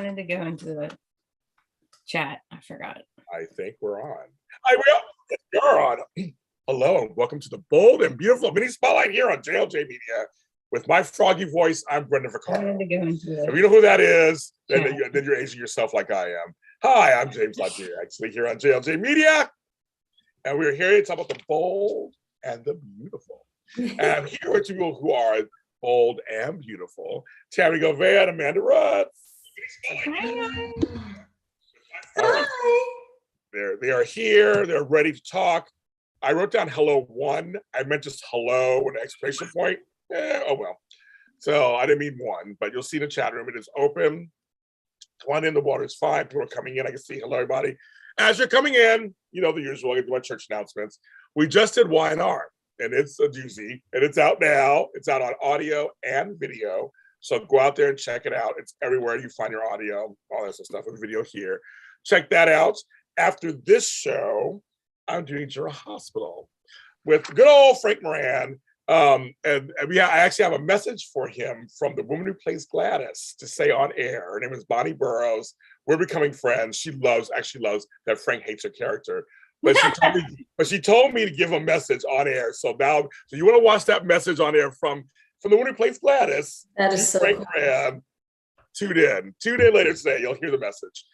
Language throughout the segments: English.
wanted to go into the chat. I forgot. I think we're on. You're on. Hello, and welcome to the bold and beautiful mini spotlight here on JLJ Media. With my froggy voice, I'm Brendan Vaccaro. If you know who that is, then you're aging yourself like I am. Hi, I'm James Lagier, actually here on JLJ Media. And we're here to talk about the bold and the beautiful. And here are two people who are bold and beautiful. Tami and Amanda Rudd. Hi. They are here. They're ready to talk. I wrote down hello one. I meant just hello with an exclamation point. Oh well. So I didn't mean one, but you'll see the chat room. It is open. One in the water is fine. People are coming in. I can see hello, everybody. As you're coming in, you know the usual. I do my church announcements. We just did Y&R, and it's a doozy, and it's out now. It's out on audio and video. So go out there and check it out. It's everywhere you find your audio, all that sort of stuff, and video here. Check that out. After this show, I'm doing General Hospital with good old Frank Moran. I actually have a message for him from the woman who plays Gladys to say on air. Her name is Bonnie Burrows. We're becoming friends. She loves that Frank hates her character. But she told me to give a message on air. So you want to watch that message on air from the woman who plays Gladys. That is so Frank cool. Moran. Tune in. 2 days later today, you'll hear the message.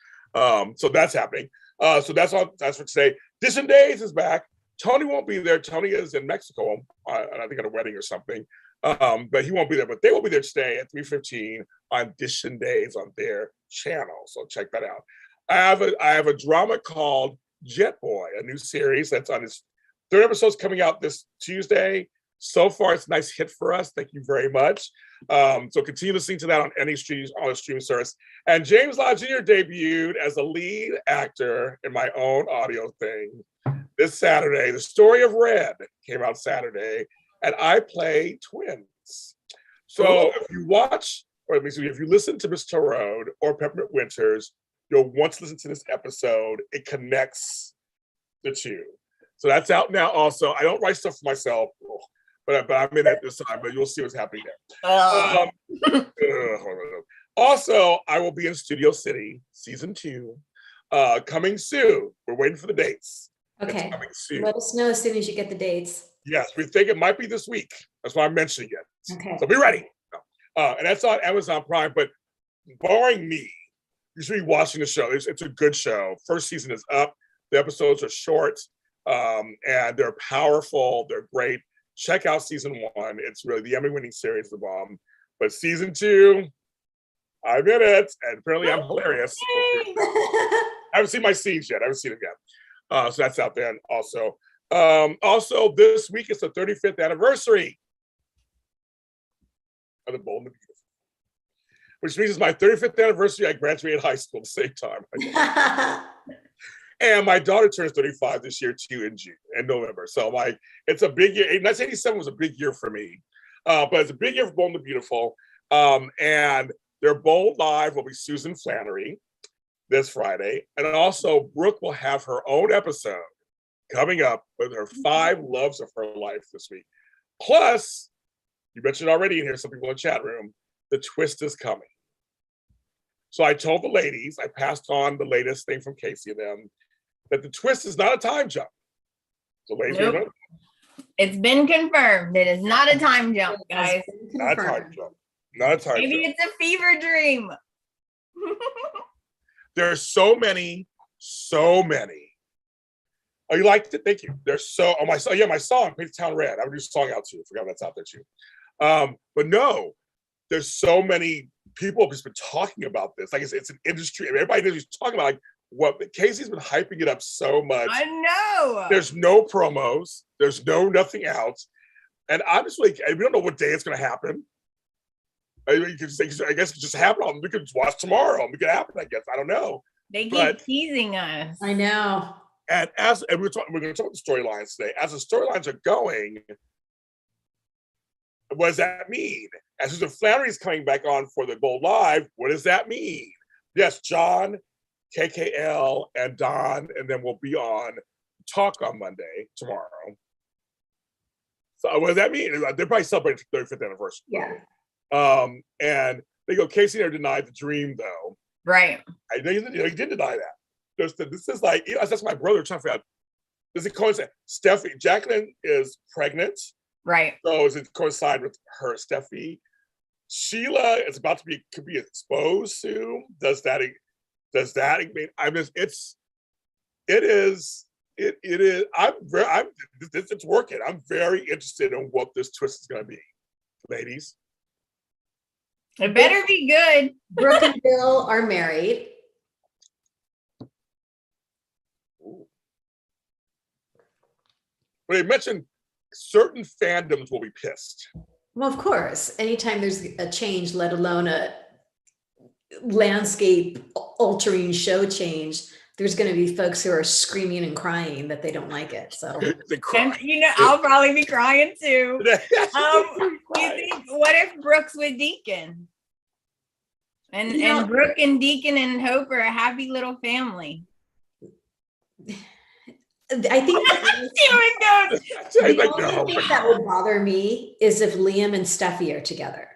So that's happening. So that's for today. Dish Days is back. Tony won't be there. Tony is in Mexico, I think at a wedding or something. But he won't be there. But they will be there today at 3:15 on Dish Days on their channel. So check that out. I have a drama called Jet Boy, a new series that's on its third episode's coming out this Tuesday. So far, it's a nice hit for us. Thank you very much. So continue listening to that on any streaming service. And James Lott Jr. debuted as a lead actor in my own audio thing this Saturday. The Story of Red came out Saturday, and I play twins. So if you watch, or if you listen to Mr. Road or Peppermint Winters, you'll want to listen to this episode. It connects the two. So that's out now also. I don't write stuff for myself, but I'm in it this time, but you'll see what's happening there. Also, I will be in Studio City, season 2, coming soon. We're waiting for the dates. Okay. It's coming soon. Let us know as soon as you get the dates. Yes, we think it might be this week. That's why I'm mentioning it. Okay. So be ready. And that's on Amazon Prime, but barring me, you should be watching the show. It's a good show. First season is up. The episodes are short, and they're powerful. They're great. Check out season 1. It's really the Emmy-winning series, The Bomb. But season 2, I'm in it, and apparently I'm hilarious. I haven't seen my scenes yet. I haven't seen them yet. So that's out there also. Also, this week is the 35th anniversary of The Bold and the Beautiful, which means it's my 35th anniversary. I graduated high school at the same time. And my daughter turns 35 this year too in November. So it's a big year. 1987 was a big year for me, but it's a big year for Bold and the Beautiful. And their Bold Live will be Susan Flannery this Friday, and also Brooke will have her own episode coming up with her 5 loves of her life this week. Plus, you mentioned already in here, some people in the chat room, the twist is coming. So I told the ladies, I passed on the latest thing from Casey and them, that the twist is not a time jump. So ladies, nope. It's been confirmed. It is not a time jump, guys. Not a time jump. Not a time jump. Maybe it's a fever dream. There are so many. Oh, you liked it? Thank you. There's my song, Paint the Town Red. I would do a song out too. I forgot that's out there too. But no, there's so many people have just been talking about this. Like it's an industry. Everybody is talking about what Casey's been hyping it up so much. I know. There's no promos. There's nothing out. And honestly, we don't know what day it's going to happen. I guess it could just happen. We could watch tomorrow. It could happen, I guess. I don't know. They keep teasing us. I know. And we're going to talk about the storylines today. As the storylines are going, what does that mean? As Susan Flannery's coming back on for the Bold Live, what does that mean? Yes, John, KKL, and Don, and then we'll be on Talk on Monday, tomorrow. So what does that mean? They're probably celebrating the 35th anniversary. Yeah. And they go, Casey never denied the dream, though. Right. I know he didn't deny that. This is like, that's my brother trying to figure out. Does it coincide? Jacqueline is pregnant. Right. So does it coincide with her, Steffi? Sheila is about to could be exposed soon. Does that mean, I mean, it is, it's working. I'm very interested in what this twist is going to be, ladies. It better be good. Brooke and Bill are married. But they mentioned certain fandoms will be pissed. Well, of course, anytime there's a change, let alone a landscape altering show change, there's going to be folks who are screaming and crying that they don't like it. So, and, I'll probably be crying too. You think, what if Brooke's with Deacon? And Brooke and Deacon and Hope are a happy little family. I think the only thing that would bother me is if Liam and Steffi are together.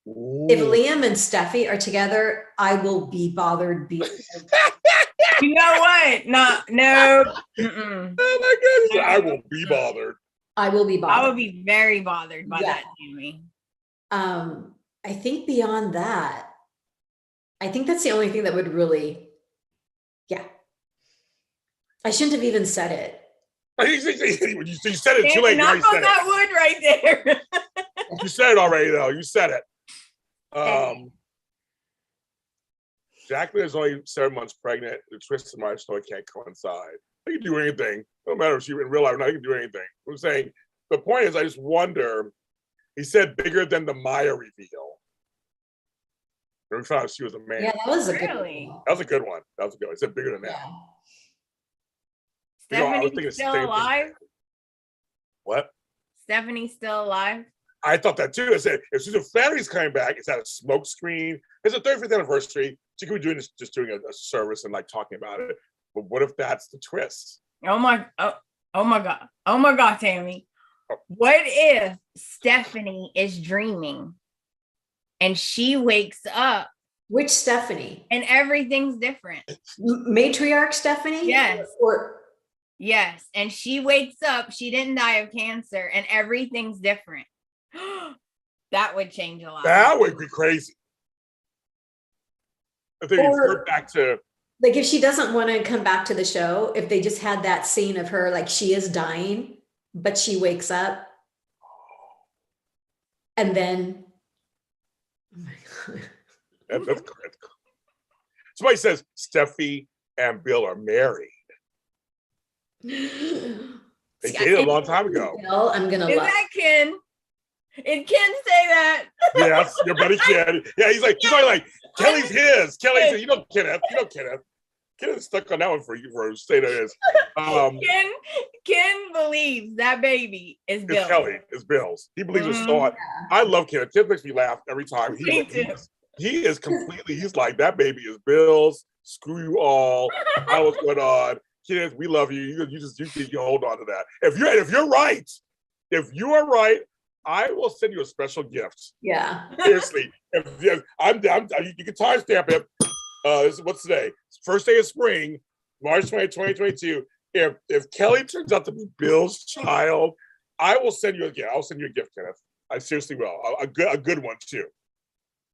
Ooh. If Liam and Steffi are together, I will be bothered. You know what? No. Mm-mm. Oh my goodness! I will be bothered. I will be bothered. I will be very bothered by that, Jamie. I think beyond that, I think that's the only thing that would really, I shouldn't have even said it. You said it too late. Knock on that wood right there. You said it already, though. You said it. Jacqueline is only 7 months pregnant. The twist in my story can't coincide. They can do anything. No matter if she in real life or not, they can do anything. I'm saying the point is, I just wonder. He said bigger than the Maya reveal. We found out she was a man. Yeah, that was a good one. That was a good one. That was a good one. He said bigger than that. Yeah. Stephanie's still alive? What? Stephanie's still alive? I thought that too. I said, if Susan Flannery's coming back, it's at a smoke screen. It's a 35th anniversary. She could be doing this, just doing a service and like talking about it. But what if that's the twist? Oh my God, Tammy. What if Stephanie is dreaming and she wakes up? Which Stephanie? And everything's different. Matriarch Stephanie? Yes. Yes. And she wakes up, she didn't die of cancer, and everything's different. That would change a lot. That would be crazy. I think we're back to, like, if she doesn't want to come back to the show, if they just had that scene of her, like, she is dying, but she wakes up. And then, oh my God. That's correct. Somebody says Steffi and Bill are married. They dated a long time ago. Bill, I'm gonna. Is that Ken? Is Ken say that? Yes, your buddy Ken. Yeah, he's probably like, Kelly's his. Kelly's. You know Kenneth. Kenneth stuck on that one for you for a state of his. Ken believes that baby is Bill. It's Kelly. It's Bill's. He believes it's Saw. I love Ken. Ken makes me laugh every time. He is completely. He's like, that baby is Bill's. Screw you all. I was going on. Kids, we love you. You hold on to that. If you are right, I will send you a special gift. Yeah. Seriously, I'm down. You can timestamp it. What's today? First day of spring, March 20, 2022. If Kelly turns out to be Bill's child, I will send you a gift. I'll send you a gift, Kenneth. I seriously will. A good one too.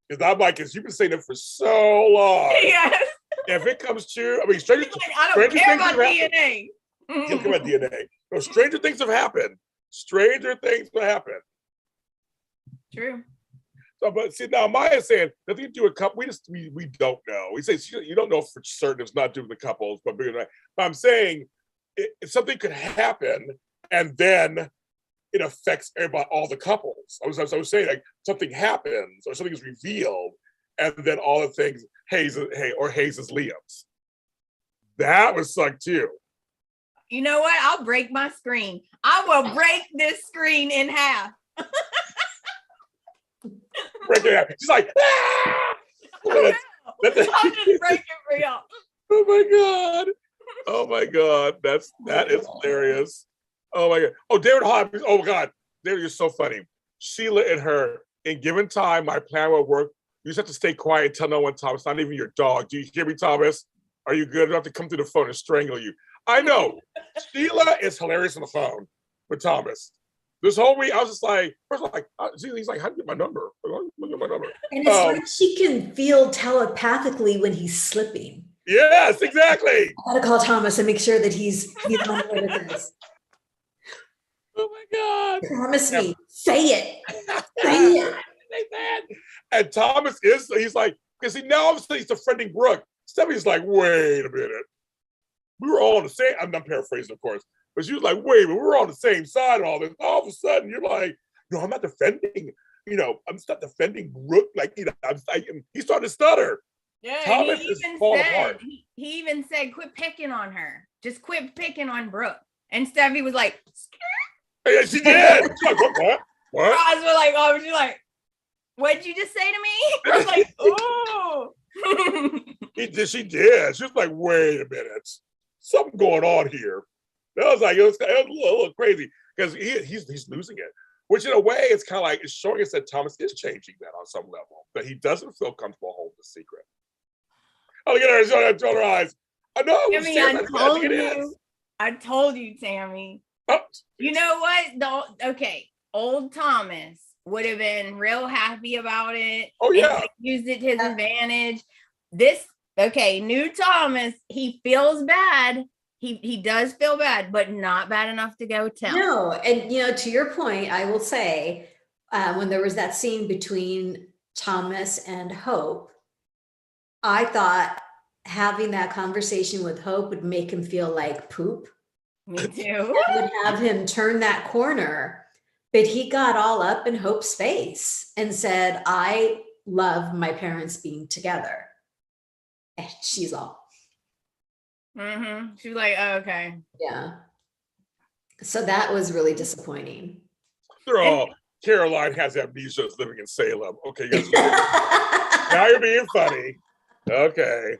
Because I'm like, you've been saying it for so long. Yes. If it comes true, I mean, stranger things have DNA. You don't care about DNA. No, stranger things have happened. Stranger things will happen. True. So, but see, now Maya's saying nothing to do with couples. We don't know. We say you don't know for certain it's not due to the couples, but I'm saying if something could happen and then it affects everybody, all the couples. I was saying, like, something happens or something is revealed, and then all the things Hayes is Liam's. That would suck too. You know what? I'll break my screen. I will break this screen in half. Break it out. She's like, ah! I'll just break it for y'all. Oh my God. That is hilarious. Oh my God. Oh, David Hobbs. Oh my God. David, you're so funny. Sheila and her, in given time, my plan will work You just have to stay quiet and tell no one, Thomas, not even your dog. Do you hear me, Thomas? Are you good? I don't have to come through the phone and strangle you. I know. Sheila is hilarious on the phone with Thomas. This whole week, I was just like, first of all, he's like, how do you get my number? And it's like she can feel telepathically when he's slipping. Yes, exactly. I gotta call Thomas and make sure that he's on the way with this. Oh my God. Promise me. Say it. Say it. And Thomas he's like, because now obviously he's defending Brooke. Stephanie's like, wait a minute. We were all on the same, I'm not paraphrasing, of course, but she was like, wait, but we were on the same side and all this. All of a sudden, you're like, no, I'm not defending, I'm not defending Brooke. Like, he's starting to stutter. Yeah, Thomas he is even falling said, apart. he even said, quit picking on her. Just quit picking on Brooke. And Steffi was like, Yeah, she did. She's like, what? Her eyes were like, oh, she's like, what'd you just say to me? I was like, oh. She did. She was like, wait a minute. Something going on here. That was like, it was a little crazy because he's losing it. Which in a way, it's kind of like, it's showing us that Thomas is changing that on some level. That he doesn't feel comfortable holding the secret. Oh, look at her. She's on her eyes. I know. Tammy, I told you, Tammy. Oh. You know what? Okay, old Thomas would have been real happy about it. Oh, yeah. Used it to his advantage. New Thomas, he feels bad. He does feel bad, but not bad enough to go tell. No, and to your point, I will say, when there was that scene between Thomas and Hope, I thought having that conversation with Hope would make him feel like poop. Me too. Would have him turn that corner, but he got all up in Hope's face and said, I love my parents being together. And she's all. Mm-hmm. She was like, oh, okay. Yeah. So that was really disappointing. They're all, Caroline has amnesia, living in Salem. Okay, guys. Now you're being funny. Okay.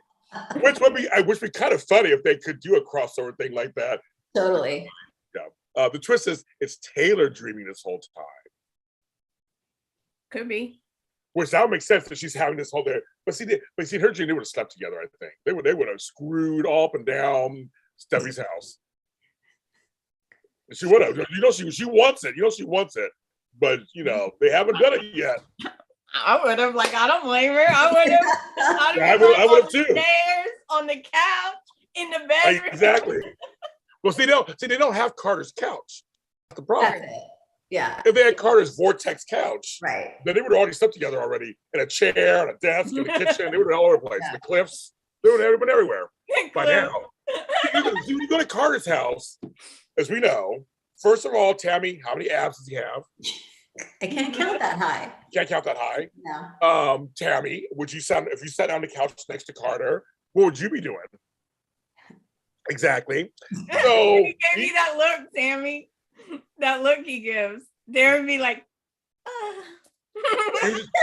Which would be kind of funny if they could do a crossover thing like that. Totally. Yeah. The twist is it's Taylor dreaming this whole time. Could be. Which that would make sense that she's having this whole day. But see, her dream, they would have slept together, I think. They would have screwed up and down Steffi's house. She would have. She wants it. She wants it. But they haven't done it yet. I would have, I don't blame her. I would have. I would have too. Stairs, on the couch, in the bedroom. Exactly. Well, they don't have Carter's couch. That's the problem. That's it. Yeah. If they had Carter's vortex couch, right, then they would have already slept together already in a chair, on a desk, in the kitchen. They would have been all over the place. Yeah. The cliffs. They would have been everywhere by now. When you go to Carter's house, as we know, first of all, Tammy, how many abs does he have? I can't count that high. Can't count that high. No. Tammy, if you sat on the couch next to Carter, what would you be doing? Exactly. So he gave me that look, Tammy. That look he gives. There would be like,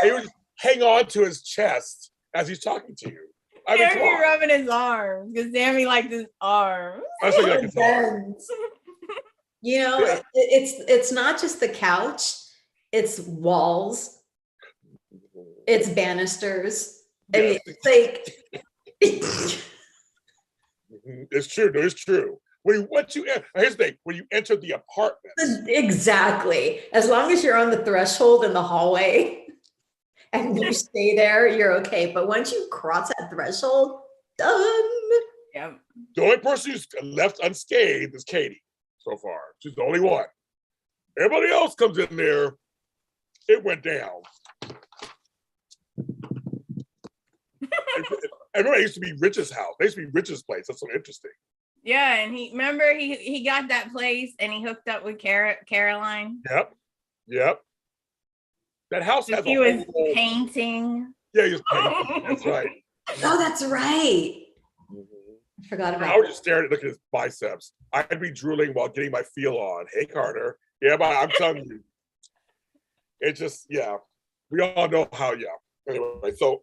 he would hang on to his chest as he's talking to you. He would be rubbing his arms because Tammy likes his arms. I think like his arms. It's not just the couch, it's walls, it's banisters. I mean, it's like it's true. No, it's true. Here's the thing, when you enter the apartment. Exactly. As long as you're on the threshold in the hallway and you stay there, you're okay. But once you cross that threshold, done. Yep. The only person who's left unscathed is Katie so far. She's the only one. Everybody else comes in there. It went down. I remember it used to be Rich's house. It used to be Rich's place. That's so interesting. Yeah, and he got that place and he hooked up with Caroline. Yep. That house has he was painting. Yeah, he was painting. That's right. Oh, that's right. I forgot about that. I was just staring at looking at his biceps. I'd be drooling while getting my feel on. Hey, Carter. Yeah, but I'm telling you. It's just, yeah. We all know how, yeah. Anyway, so,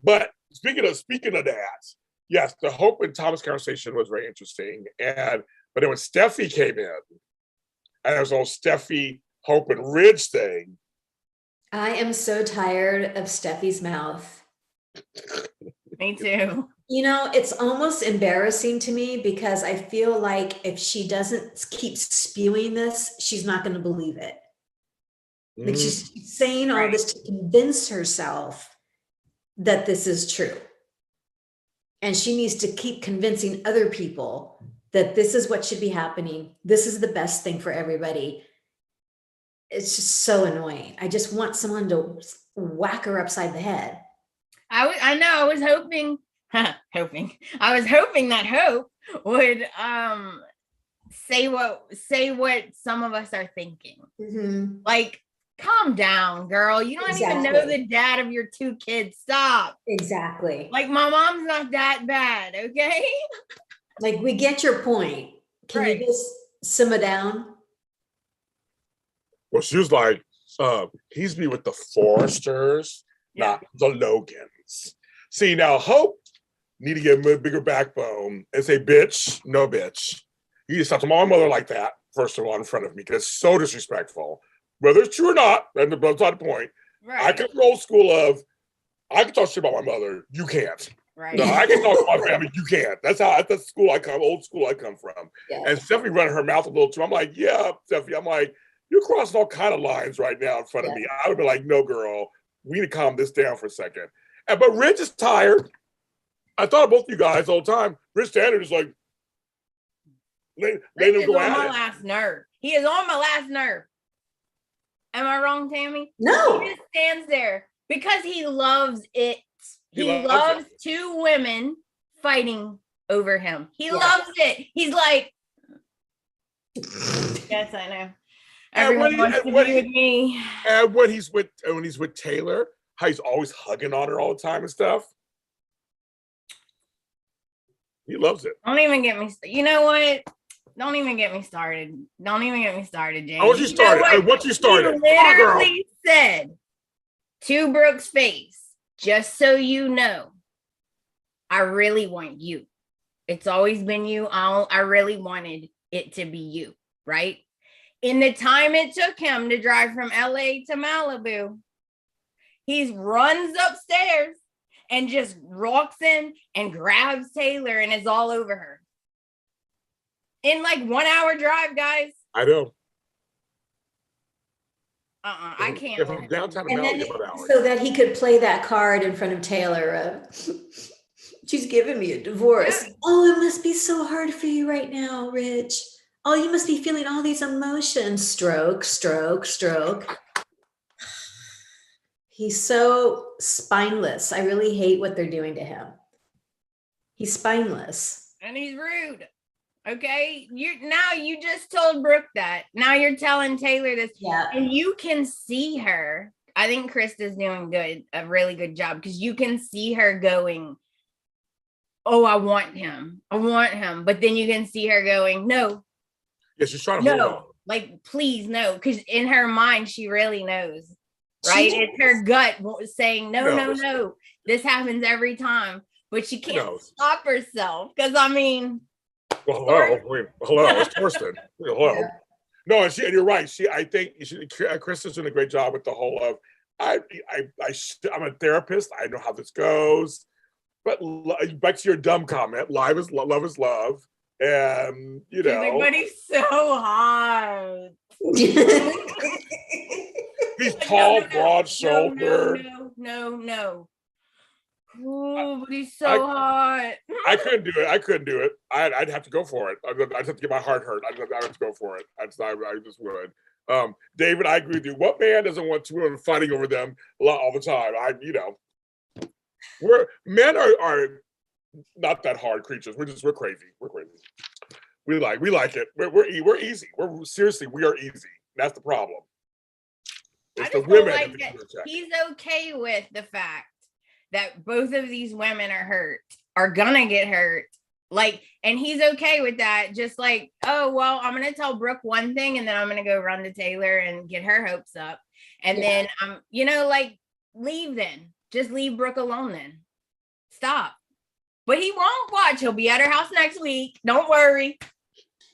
but speaking of that, yes, the Hope and Thomas conversation was very interesting. But then when Steffi came in, and there was a whole Steffi, Hope, and Ridge thing, I am so tired of Steffi's mouth. Me too. You know, it's almost embarrassing to me because I feel like if she doesn't keep spewing this, she's not going to believe it. Like she's saying all this to convince herself that this is true. And she needs to keep convincing other people that this is what should be happening. This is the best thing for everybody. It's just so annoying. I just want someone to whack her upside the head. I know. I was hoping that Hope would say what some of us are thinking. Mm-hmm. Like, calm down, girl. You don't even know the dad of your 2 kids. Stop. Exactly. Like, my mom's not that bad, okay? Like, we get your point. Can you just simmer down? Well, she was like, he's me with the Foresters, not the Logans. See, now Hope need to get a bigger backbone and say, bitch, no bitch. You just talk to my mother like that, first of all, in front of me, because it's so disrespectful. Whether it's true or not, and the not the point. Right. I come from old school of, I can talk shit about my mother. You can't. Right. No, I can talk about my family. You can't. That's the school I come, old school I come from. Yeah. And Stephanie running her mouth a little too. I'm like, yeah, Stephanie. I'm like, you're crossing all kind of lines right now in front of me. I would be like, no, girl, we need to calm this down for a second. But Rich is tired. I thought of both you guys all the time. Rich Standard is like, let him go at it. He is on my last nerve. He is on my last nerve. Am I wrong, Tami? No. He just stands there because he loves it. He loves 2 women fighting over him. He loves it. He's like, yes, I know. Everyone wants to be with me. And when he's with Taylor, how he's always hugging on her all the time and stuff. He loves it. Don't even get me. You know what? Don't even get me started. Don't even get me started, James. I want you started. What you started? He literally said to Brooke's face, just so you know, I really want you. It's always been you. I really wanted it to be you, right? In the time it took him to drive from LA to Malibu, he runs upstairs and just walks in and grabs Taylor and is all over her. In like 1 hour drive, guys. I know. I can't. If I'm downtown to Malibu, about an hour. So that he could play that card in front of Taylor. She's giving me a divorce. Yeah. Oh, it must be so hard for you right now, Rich. Oh, you must be feeling all these emotions. Stroke, stroke, stroke. He's so spineless. I really hate what they're doing to him. He's spineless. And he's rude. Okay. You just told Brooke that. Now you're telling Taylor this. Yeah. And you can see her. I think Krista's doing a really good job because you can see her going, oh, I want him. But then you can see her going, no. Yeah, she's trying to hold on. Like, please, no. Because in her mind, she really knows. Right? It's her gut saying, no. This happens every time. But she can't stop herself. Because, I mean. Well, hello. It's Torsten. Hello. Yeah. No, and you're right. I think Krista's doing a great job with the whole of, I'm a therapist. I know how this goes. But back to your dumb comment, love is love. And, you know. Everybody's so hot. He's tall, broad-shouldered. No. Oh, but he's so hot. I couldn't do it. I'd have to go for it. I'd have to get my heart hurt. I'd have to go for it. I just would. David, I agree with you. What man doesn't want 2 women fighting over them all the time? Men are not that hard creatures. We're crazy. We're crazy. We like it. We're easy. We are easy. That's the problem. It's the women. Like he's okay with the fact that both of these women are gonna get hurt. Like, and he's okay with that. Just like, oh, well, I'm going to tell Brooke one thing and then I'm going to go run to Taylor and get her hopes up. And then, leave then. Just leave Brooke alone then. Stop. But he won't watch. He'll be at her house next week. Don't worry.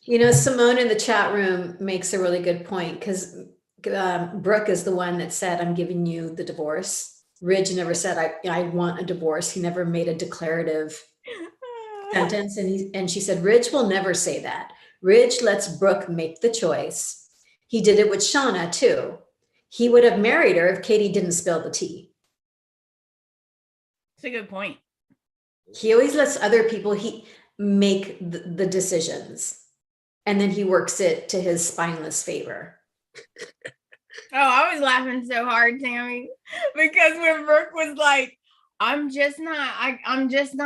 You know, Simone in the chat room makes a really good point because Brooke is the one that said, I'm giving you the divorce. Ridge never said, I want a divorce. He never made a declarative sentence. And she said, Ridge will never say that. Ridge lets Brooke make the choice. He did it with Shauna too. He would have married her if Katie didn't spill the tea. That's a good point. He always lets other people make the decisions. And then he works it to his spineless favor. Oh, I was laughing so hard, Tami, because when Brooke was like, I'm just not, I'm just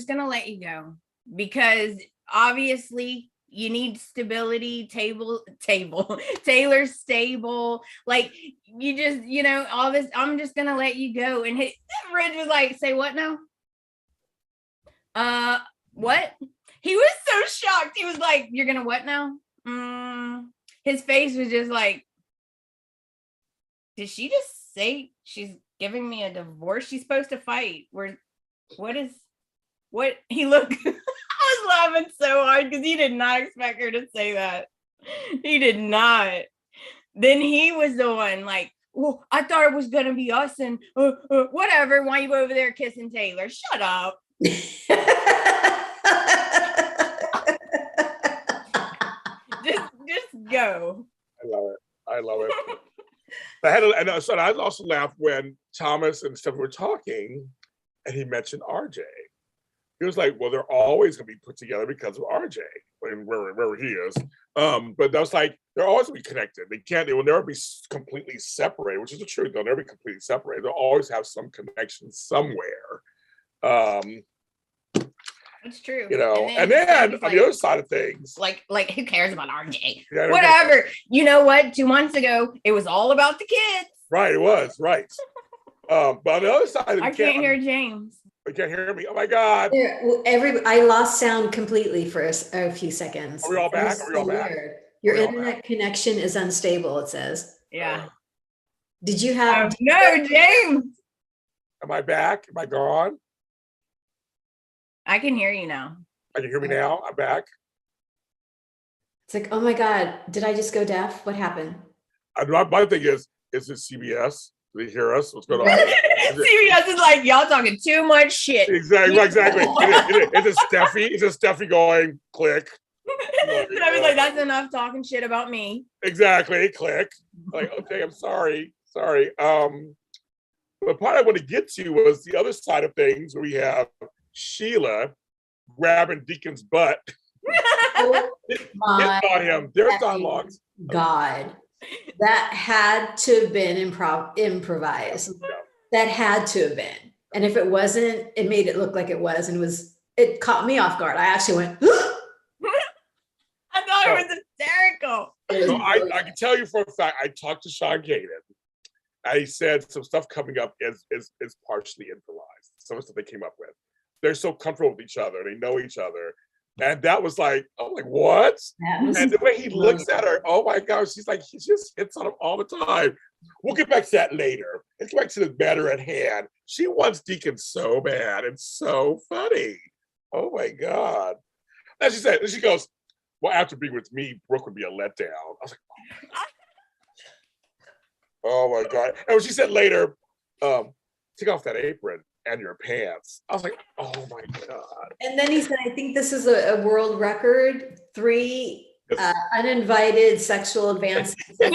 gonna let you go because obviously you need stability, Taylor's stable, like you just, all this, I'm just gonna let you go. And Ridge was like, say what now? What? He was so shocked. He was like, you're gonna what now? His face was just like, did she just say she's giving me a divorce? She's supposed to fight. What he looked, I was laughing so hard because he did not expect her to say that. He did not. Then he was the one like, well, I thought it was gonna be us and whatever. Why you over there kissing Taylor? Shut up. just go. I love it. I also laughed when Thomas and Steph were talking and he mentioned RJ. He was like, well, they're always going to be put together because of RJ, wherever he is. But that was like, they're always going to be connected. They will never be completely separated, which is the truth. They'll never be completely separated. They'll always have some connection somewhere. It's true. And then on the other side of things, like who cares about RJ? Yeah, whatever. You know what? 2 months ago, it was all about the kids. Right, it was right. But on the other side, I can't hear James. You can't hear me. Oh my God! I lost sound completely for a few seconds. Are we all back? Your internet connection is unstable. It says. Yeah. Did you have? No, James. Am I back? Am I gone? I can hear you now. I can hear me now. I'm back. It's like, oh my God, did I just go deaf? What happened? My thing is it CBS? Do they hear us? What's going on? CBS is like, y'all talking too much shit. Exactly. It's a Steffi going, click. Steffi's like, that's enough talking shit about me. Exactly, click. Like, okay, I'm sorry. But part I want to get to was the other side of things where we have Sheila grabbing Deacon's butt. It's on him. There's dialogues. God, that had to have been improvised. That had to have been. And if it wasn't, it made it look like it was, and it caught me off guard. I actually went. I thought it was hysterical. So I can tell you for a fact, I talked to Sean Kaden, and he said some stuff coming up is partially improvised. Some stuff they came up with. They're so comfortable with each other. They know each other. And that was like, I'm like, what? And the way he looks at her, oh my gosh, she's like, he just hits on him all the time. We'll get back to that later. Let's get back to the matter at hand. She wants Deacon so bad. It's so funny. Oh my God. And she goes, well, after being with me, Brooke would be a letdown. I was like, oh my God. And when she said later, take off that apron and your pants. I was like, oh my God. And then he said, I think this is a world record, 3 uninvited sexual advances of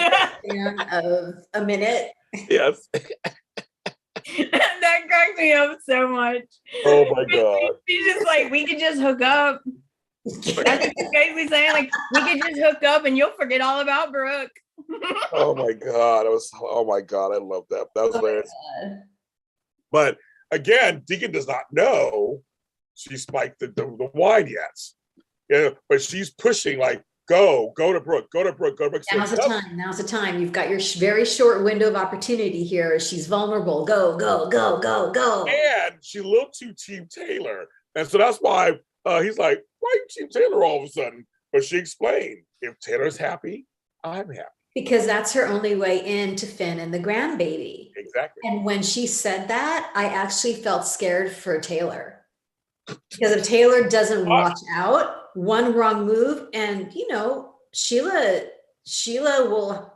a minute. Yes. That cracked me up so much. Oh my God. She's just like, we could just hook up. That's what she's basically saying. Like, we could just hook up and you'll forget all about Brooke. Oh my God. Oh my God. I love that. That was hilarious. But again, Deacon does not know she spiked the wine yet. But she's pushing like, go to Brooke. Now's the time. You've got your very short window of opportunity here. She's vulnerable. Go. And she's a little too Team Taylor. And so that's why he's like, why Team Taylor all of a sudden? But she explained, if Taylor's happy, I'm happy. Because that's her only way in to Finn and the grandbaby. Exactly. And when she said that, I actually felt scared for Taylor. Because if Taylor doesn't watch out, one wrong move, and Sheila will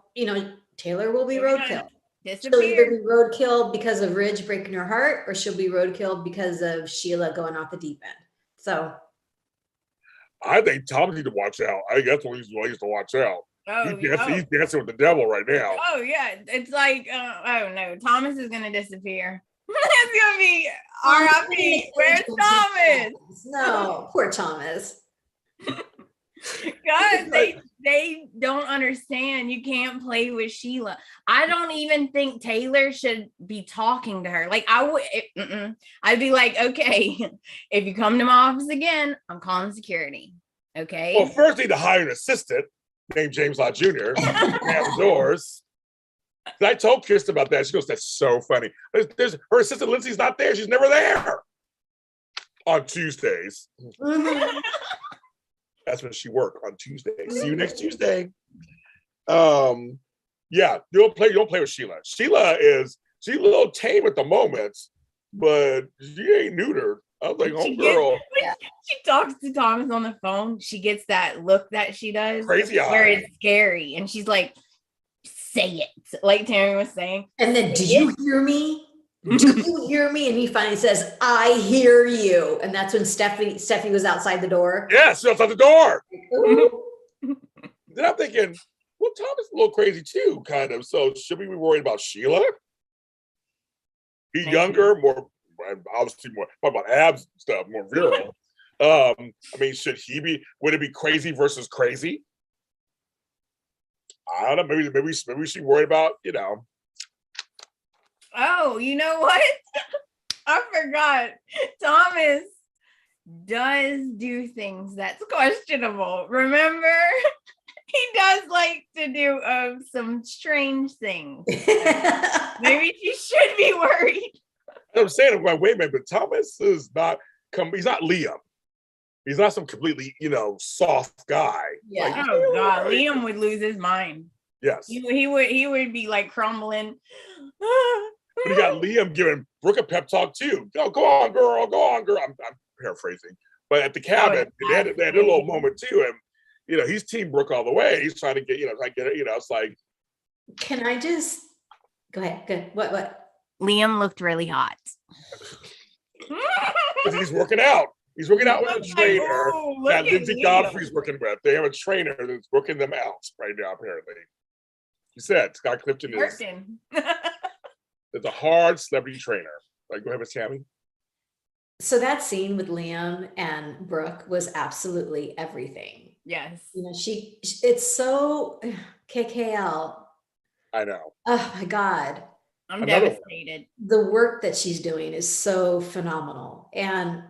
Taylor will be roadkill. She'll Disappear. either be roadkill because of Ridge breaking her heart, or she'll be roadkill because of Sheila going off the deep end. So I think Tom needs to watch out. I think that's what he's to watch out. Oh, He's dancing with the devil right now. Oh yeah, it's like oh no, Thomas is gonna disappear. It's gonna be R.I.P. Where's Thomas? No, poor Thomas. God, they don't understand. You can't play with Sheila. I don't even think Taylor should be talking to her. Like I'd be like, okay, if you come to my office again, I'm calling security. Okay. Well, first need to hire an assistant named James Lott Jr. to have the doors. I told Kirsten about that. She goes, "That's so funny." There's her assistant Lindsay's not there. She's never there on Tuesdays. Mm-hmm. That's when she worked on Tuesday. See you next Tuesday. Yeah, you don't play with Sheila. She's a little tame at the moment, but she ain't neutered. I was like, girl. She talks to Thomas on the phone. She gets that look that she does, crazy eye, where it's scary, and she's like, "Say it," like Tammy was saying. And then, do you hear me? Do you hear me? And he finally says, "I hear you." And that's when Steffi was outside the door. Yeah, she's outside the door. Then I'm thinking, well, Thomas is a little crazy too, kind of. So should we be worried about Sheila? He's younger, more obviously more about abs stuff, more virile. I mean, would it be crazy versus crazy? I don't know. Maybe we should worry about, Oh, you know what? I forgot. Thomas does do things that's questionable. Remember? He does like to do some strange things. Maybe she should be worried. I'm saying, wait a minute, but Thomas is not. He's not Liam. He's not some completely, soft guy. Yeah. Like, Oh God, Liam would lose his mind. Yes. He would be like crumbling. But you got Liam giving Brooke a pep talk too. Go on, girl. Go on, girl. I'm paraphrasing, but at the cabin, they had a little moment too, and he's team Brooke all the way. He's trying to get, it's like. Can I just go ahead? Good. What? Liam looked really hot. He's working out. He's working out with a trainer that Lindsay Godfrey's working with. They have a trainer that's working them out right now, apparently. He said Scott Clifton is. There's a hard celebrity trainer. Like, go ahead, Miss Tammy. So that scene with Liam and Brooke was absolutely everything. Yes. It's so KKL. I know. Oh my God. I'm devastated. The work that she's doing is so phenomenal. And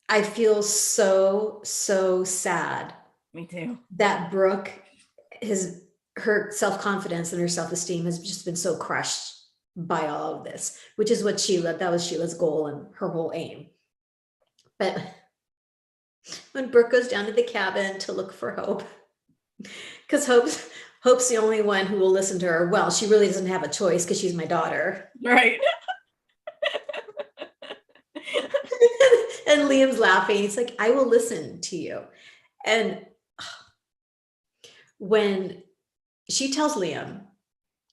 I feel so, so sad. Me too. That Brooke, her self-confidence and her self-esteem has just been so crushed by all of this, which is what that was Sheila's goal and her whole aim. But when Brooke goes down to the cabin to look for Hope, because Hope's the only one who will listen to her. Well, she really doesn't have a choice because she's my daughter. Right. And Liam's laughing. He's like, "I will listen to you." And when she tells Liam,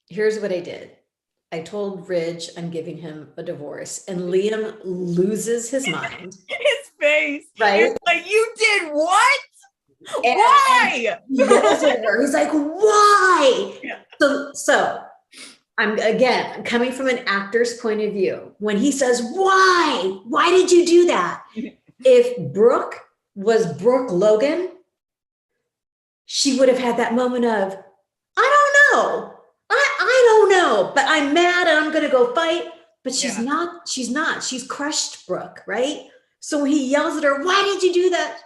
"Here's what I did. I told Ridge I'm giving him a divorce," and Liam loses his mind. His face. Right? He's like, "You did what? Why?" He yells at her. He's like, "Why?" Yeah. So I'm coming from an actor's point of view. When he says, "Why? Why did you do that?" If Brooke was Brooke Logan, she would have had that moment of, "I don't know. I don't know, but I'm mad and I'm going to go fight." But she's not. She's crushed Brooke, right? So when he yells at her, "Why did you do that?"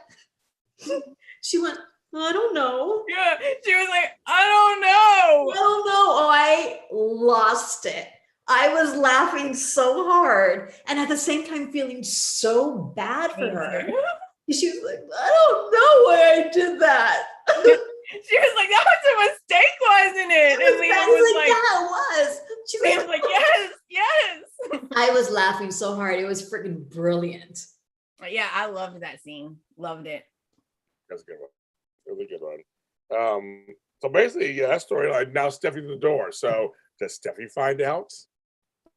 She went, "I don't know." Yeah, she was like, "I don't know. I don't know." Oh, I lost it. I was laughing so hard and at the same time feeling so bad for her. She was like, "I don't know why I did that." She was like, "That was a mistake, wasn't it?" And Liam was like, "Yeah, it was." Liam was like, yes. I was laughing so hard. It was freaking brilliant. Yeah, I loved that scene. Loved it. That's a good one. Really good one. So basically, yeah, that storyline. Now Steffi's the door. So does Steffi find out,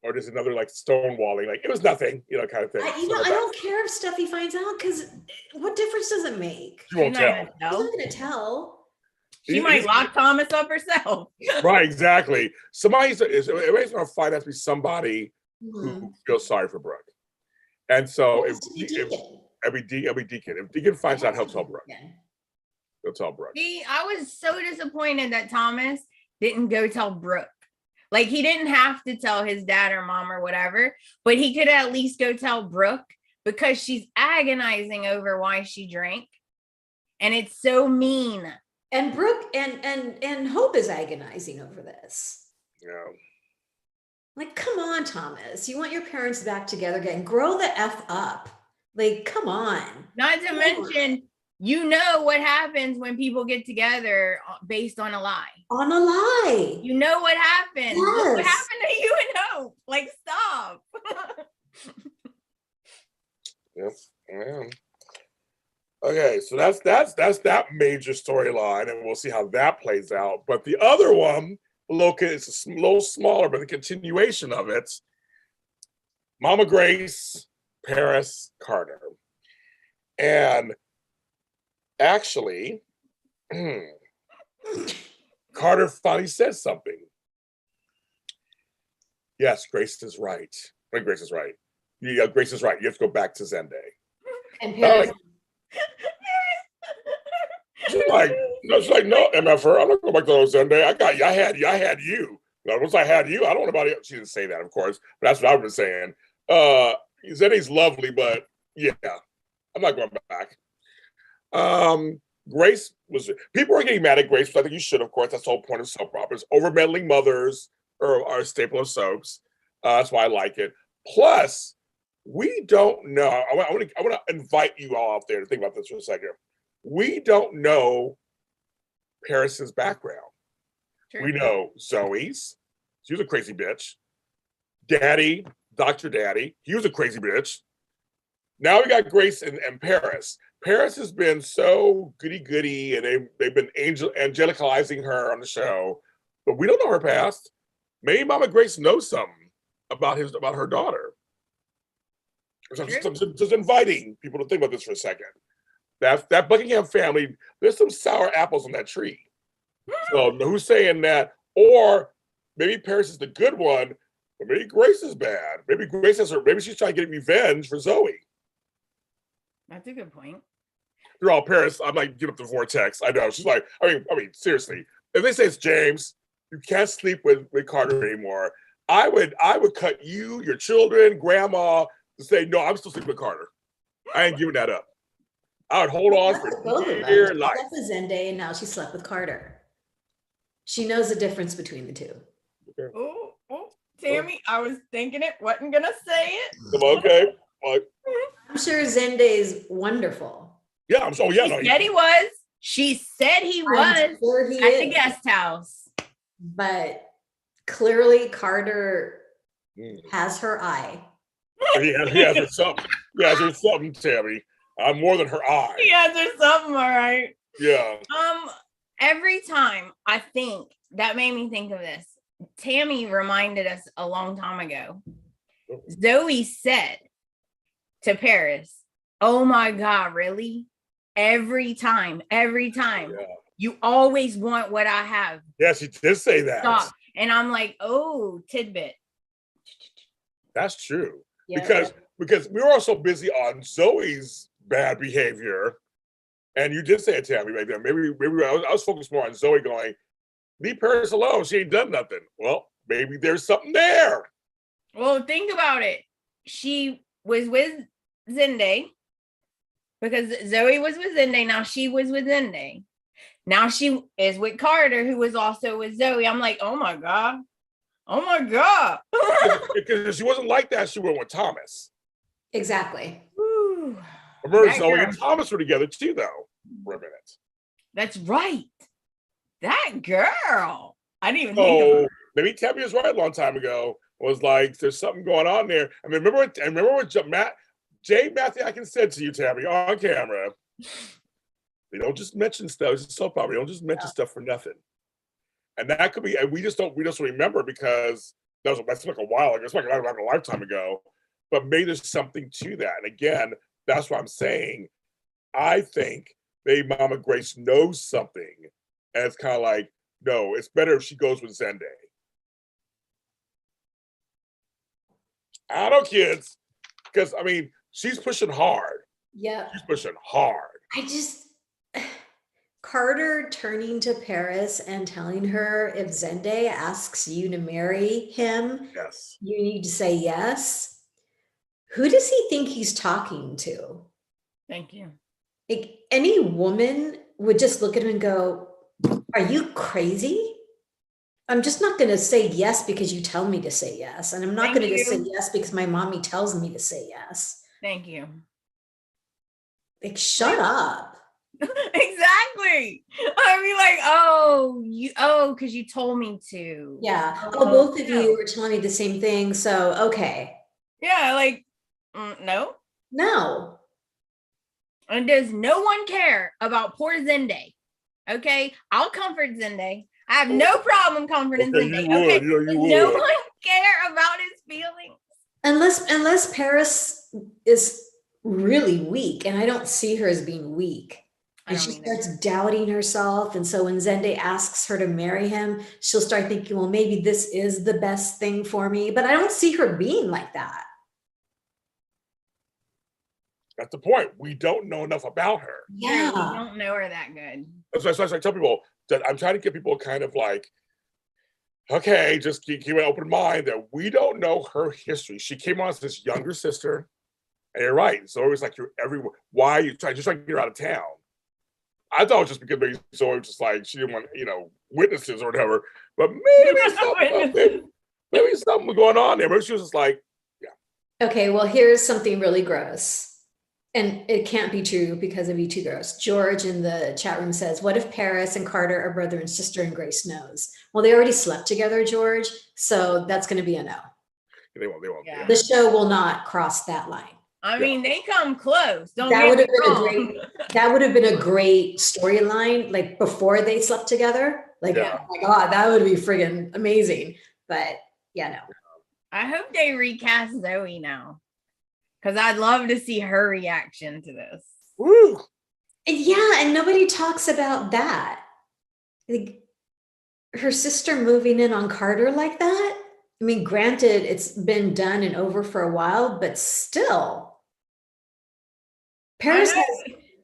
or does another like stonewalling? Like it was nothing, kind of thing. I don't care if Steffi finds out because what difference does it make? She won't tell. She's not going to tell. She might lock Thomas up herself. Right, exactly. Everybody's going to find out to be somebody who feels sorry for Brooke. And so if Deacon finds out, he'll tell Brooke. He'll tell Brooke. See, I was so disappointed that Thomas didn't go tell Brooke. Like, he didn't have to tell his dad or mom or whatever, but he could at least go tell Brooke because she's agonizing over why she drank. And it's so mean. And Brooke and Hope is agonizing over this. Yeah. Like, come on, Thomas. You want your parents back together again. Grow the F up. Like, come on. Not to mention, you know what happens when people get together based on a lie. On a lie. You know what happened. Yes. Look what happened to you and Hope. Like, stop. Yep. Yeah. Okay, so that's that major storyline, and we'll see how that plays out. But the other one, it's a little smaller, but the continuation of it, Mama Grace, Paris, Carter. And actually, Carter finally says something. Yes, Grace is right. Grace is right. Yeah, Grace is right. You have to go back to Zende. And Paris. She's like, no, MFR, I'm not going back to Zende. I had you. Once I had you, I don't know about it. She didn't say that, of course, but that's what I've been saying. Zende's lovely, but yeah, I'm not going back. Grace people are getting mad at Grace, but I think you should, of course. That's the whole point of soap operas. Over-meddling mothers are a staple of soaps. That's why I like it. Plus, we don't know. I want to invite you all out there to think about this for a second. We don't know Paris's background. True. We know Zoe's. She was a crazy bitch. Daddy, Dr. Daddy, he was a crazy bitch. Now we got Grace and Paris. Paris has been so goody-goody, and they've been angelicalizing her on the show, but we don't know her past. Maybe Mama Grace knows something about her daughter. So just inviting people to think about this for a second. That Buckingham family, there's some sour apples on that tree. So who's saying that? Or maybe Paris is the good one, but maybe Grace is bad. Maybe Grace maybe she's trying to get revenge for Zoe. That's a good point. They're all Paris. I'm like, get up the vortex. I know. She's like, I mean, seriously. If they say it's James, you can't sleep with Carter anymore. I would cut you, your children, grandma, to say, no, I'm still sleeping with Carter. I ain't giving that up. I would hold on for dear life. She slept with Zende, and now she slept with Carter. She knows the difference between the two. Okay. Oh, Tammy, I was thinking it, wasn't gonna say it. Okay. I'm sure Zende's wonderful. Yeah, I'm so yeah. She said he was. She said he was sure he at the guest house. But clearly Carter has her eye. He has her something. He has her something, Tammy. More than her eye. He has her something, all right. Yeah. Every time I think, that made me think of this. Tammy reminded us a long time ago. Zoe said to Paris, "Oh my God, really? Every time. Yeah. You always want what I have." Yeah, she did say that. Stop. And I'm like, oh, tidbit. That's true. Yeah. Because we were all so busy on Zoe's bad behavior. And you did say it, Tammy, right there. Maybe I was focused more on Zoe going, leave Paris alone. She ain't done nothing. Well, maybe there's something there. Well, think about it. She was with Zende because Zoe was with Zende. Now she was with Zende. Now she is with Carter, who was also with Zoe. I'm like, oh my God. Oh my God. Because she wasn't like that. She went with Thomas. Exactly. Remember, Zoe and Thomas were together too, though, for a minute. That's right. That girl. I didn't even think of her. Maybe Tammy was right a long time ago. Was like, there's something going on there. I mean, remember what Jay Matthew Atkins said to you, Tammy, on camera. They don't just mention stuff. It's a soap opera. They don't just mention stuff for nothing. And that could be, and we just remember because that's like a while ago. It's like a lifetime ago. But maybe there's something to that. And again, that's what I'm saying. I think maybe Mama Grace knows something. And it's kind of like, no, it's better if she goes with Zende. I don't know, kids. Because, I mean, she's pushing hard. Yeah. She's pushing hard. Carter turning to Paris and telling her if Zende asks you to marry him, yes, you need to say yes. Who does he think he's talking to? Thank you. Like, any woman would just look at him and go, are you crazy? I'm just not going to say yes because you tell me to say yes. And I'm not going to just say yes because my mommy tells me to say yes. Thank you. Like, shut up. Exactly. I'd be like, because you told me to. Yeah. Oh, both of you were telling me the same thing. So, okay. Yeah, like, no. No. And does no one care about poor Zende? Okay, I'll comfort Zende. I have no problem comforting Zende. Okay, no one care about his feelings. Unless Paris is really weak, and I don't see her as being weak. And she starts doubting herself. And so when Zende asks her to marry him, she'll start thinking, well, maybe this is the best thing for me. But I don't see her being like that. That's the point. We don't know enough about her. Yeah. We don't know her that good. That's why I tell people that I'm trying to get people kind of like, okay, just keep an open mind that we don't know her history. She came on as this younger sister. And you're right. So it was like, you're everywhere. Why are you trying to get her out of town? I thought it was just because maybe Zoe was just like, she didn't want, witnesses or whatever. But maybe something was going on there. Maybe she was just like, yeah. Okay, well, here's something really gross. And it can't be true because it'd be too gross. George in the chat room says, what if Paris and Carter are brother and sister and Grace knows? Well, they already slept together, George. So that's going to be a no. They won't. Yeah. The show will not cross that line. I mean, they come close. That would have been a great storyline, like before they slept together. Like, oh my God, that would be friggin' amazing. But yeah, no. I hope they recast Zoe now, because I'd love to see her reaction to this. Woo! And nobody talks about that. Like, her sister moving in on Carter like that. I mean, granted, it's been done and over for a while, but still. Paris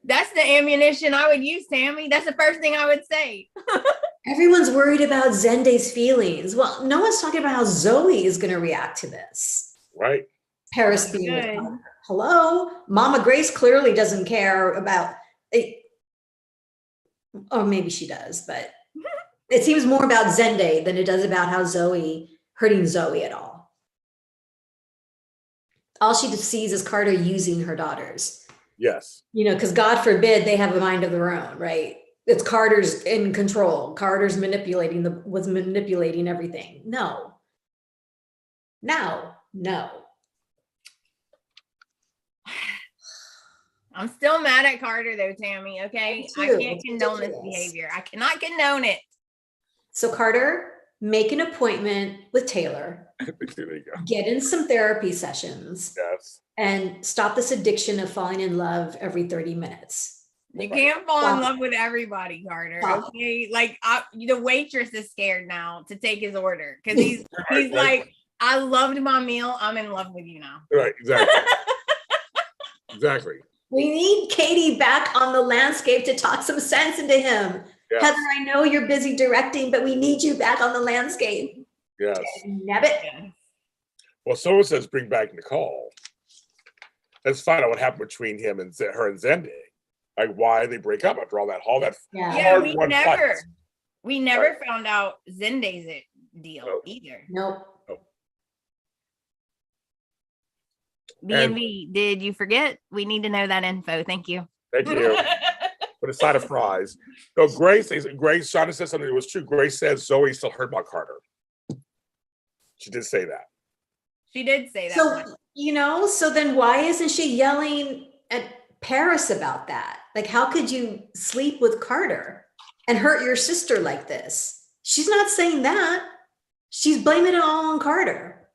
that's the ammunition I would use, Tammy. That's the first thing I would say. Everyone's worried about Zende's feelings. Well, no one's talking about how Zoe is going to react to this. Right. Paris being with her. Hello? Mama Grace clearly doesn't care about it. Or maybe she does, but it seems more about Zende than it does about how hurting Zoe at all. All she just sees is Carter using her daughters. Yes. Because God forbid they have a mind of their own, right? It's Carter's in control. Carter's was manipulating everything. No. I'm still mad at Carter though, Tammy. Okay. I can't condone this behavior. I cannot condone it. So Carter, make an appointment with Taylor. There you go. Get in some therapy sessions. Yes. And stop this addiction of falling in love every 30 minutes. You can't fall in love with everybody, Carter. Okay, like the waitress is scared now to take his order because he's like, I loved my meal. I'm in love with you now. Right, exactly. Exactly. We need Katie back on the landscape to talk some sense into him. Yes. Heather, I know you're busy directing, but we need you back on the landscape. Yes. Nabbit. Yeah. Well, someone says bring back Nicole. Let's find out what happened between him and her and Zende. Like why they break up after all that hard fight. We never found out Zende's deal either. Nope. B&B, did you forget? We need to know that info. Thank you. Thank you. But it's not a prize. So Grace, Shauna said something that was true. Grace says Zoe still heard about Carter. She did say that. She did say that. So, so then why isn't she yelling at Paris about that? Like, how could you sleep with Carter and hurt your sister like this? She's not saying that. She's blaming it all on Carter.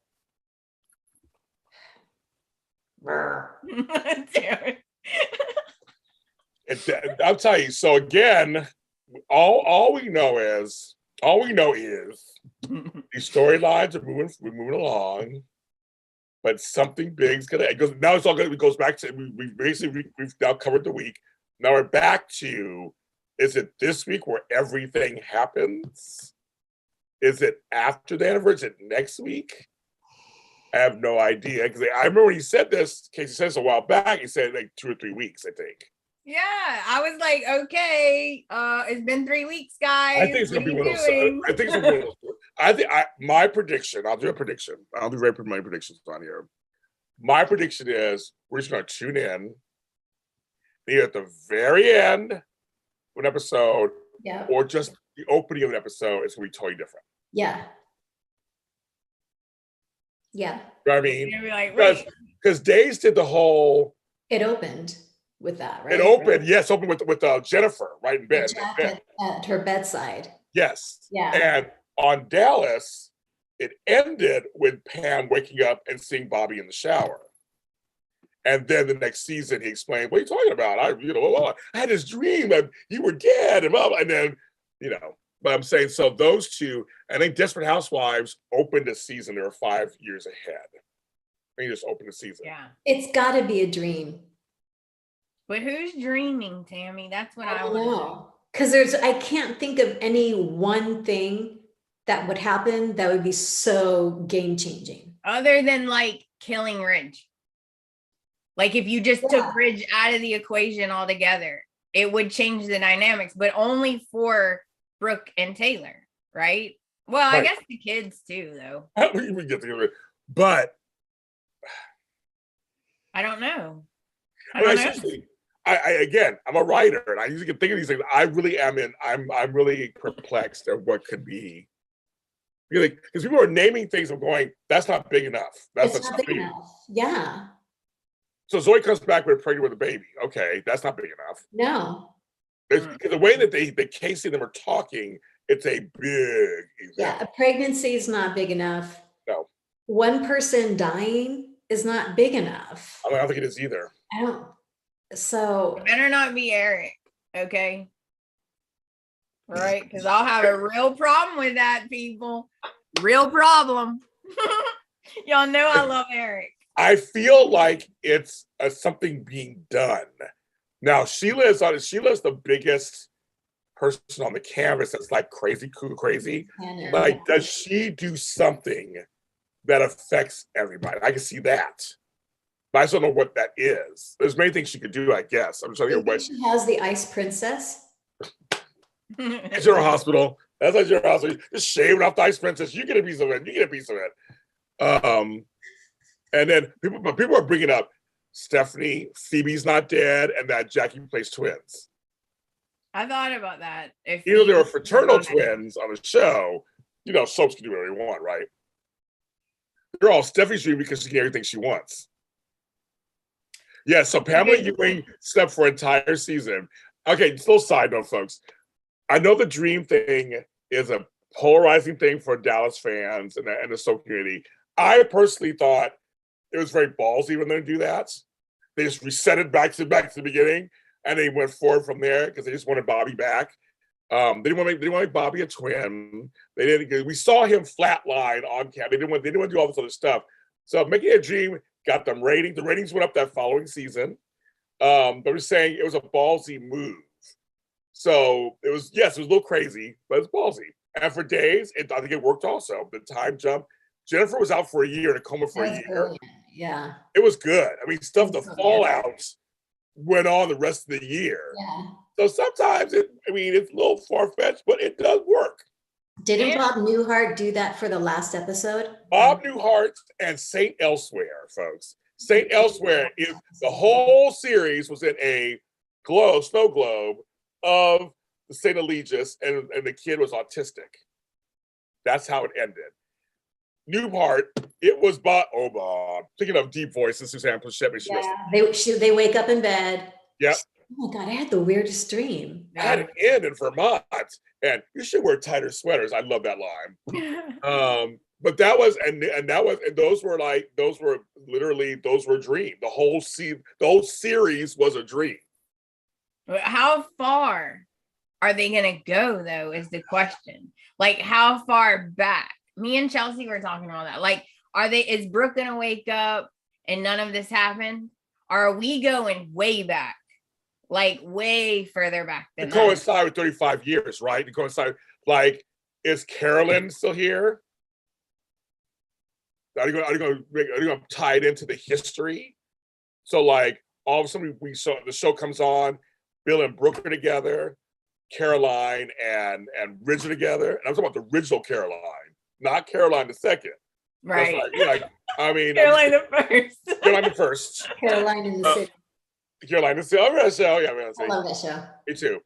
I'll tell you. So again, all we know is these storylines are moving along, but something big's gonna. It goes now. It goes back to we've now covered the week. Now we're back to. Is it this week where everything happens? Is it after the anniversary? Is it next week? I have no idea because I remember when he said this. Casey said this a while back. He said like 2 or 3 weeks, I think. Yeah, I was like, okay, it's been 3 weeks, guys. I think it's gonna be one of those. I think it's one of those. My prediction. I'll do a prediction. I'll do very many predictions on here. My prediction is we're just gonna tune in either at the very end of an episode, or just the opening of an episode. It's gonna be totally different. Yeah. Yeah. You know what I mean? You're like, because Days did the whole. It opened with that, right? It opened, yes, opened with Jennifer right in bed. At her bedside. Yes. Yeah. And on Dallas, it ended with Pam waking up and seeing Bobby in the shower. And then the next season, he explained, "What are you talking about? I had this dream that you were dead," and blah, blah. And then, but I'm saying, so those two, I think Desperate Housewives opened a season. They were 5 years ahead. They just opened a season. Yeah. It's got to be a dream. But who's dreaming, Tammy? That's what I don't know. Because I can't think of any one thing that would happen that would be so game changing. Other than like killing Ridge. Like if you just took Ridge out of the equation altogether, it would change the dynamics, but only for Brooke and Taylor, right? Well, right. I guess the kids too, though. We get together, but I don't know. Again, I'm a writer, and I usually can think of these things. I really am I'm really perplexed at what could be. Because people are naming things. I'm going, that's not big enough. That's not big enough. Yeah. So Zoe comes back with pregnant with a baby. Okay, that's not big enough. No. The way that Casey and them are talking, it's a big event. Yeah, a pregnancy is not big enough. No. One person dying is not big enough. I don't think it is either. I don't. So. It better not be Eric, okay? Right? Because I'll have a real problem with that, people. Real problem. Y'all know I love Eric. I feel like it's something being done. Now, Sheila's the biggest person on the canvas that's like crazy. Like, does she do something that affects everybody? I can see that. But I just don't know what that is. There's many things she could do, I guess. I'm trying to get what she has the Ice Princess. It's your hospital. That's like your hospital. Just shaving off the Ice Princess. You get a piece of it. You get a piece of it. And then people are bringing up Stephanie, Phoebe's not dead, and that Jackie plays twins. I thought about that. If they were fraternal twins on the show, soaps can do whatever they want, right? They're all Stephanie's dream because she can get everything she wants. Yeah, so Pamela Ewing slept for an entire season. Okay, just a little side note, folks. I know the dream thing is a polarizing thing for Dallas fans and the soap community. I personally thought it was very ballsy when they do that. They just reset it back to the beginning, and they went forward from there because they just wanted Bobby back. They didn't want to make Bobby a twin. They didn't. We saw him flatline on camera. They didn't want to do all this other stuff. So making a dream got them ratings. The ratings went up that following season. But we're saying it was a ballsy move. So it was a little crazy, but it's ballsy. And for Days, I think it worked also. The time jump. Jennifer was out for a year in a coma for a year. Brilliant. Yeah. It was good. I mean, the fallout went on the rest of the year. Yeah. So sometimes it's a little far-fetched, but it does work. Didn't Bob Newhart do that for the last episode? Bob Newhart and Saint Elsewhere, folks. Saint Elsewhere is the whole series was in a snow globe of the St. Eligius, and the kid was autistic. That's how it ended. Newhart, it was Bob. Thinking of deep voices, Suzanne Plachette. Yeah, they wake up in bed. Yep. Oh my God, I had the weirdest dream. I had an inn in Vermont, and you should wear tighter sweaters. I love that line. But that was, and those were literally dream. The whole series was a dream. How far are they gonna go though? Is the question. Like, how far back? Me and Chelsea were talking about that. Like, is Brooke gonna wake up and none of this happened? Or are we going way back? Like way further back than to coincide with 35 years, right? To coincide, like, is Carolyn still here? Are you going to tie it into the history? So, like, all of a sudden the show comes on, Bill and Brooke are together, Caroline and Ridge are together. And I'm talking about the original Caroline, not Caroline the second. Right. I mean, Caroline the first. Caroline the first. Caroline in the City. Caroline the City. I remember that show. Yeah, I love that show. Me too.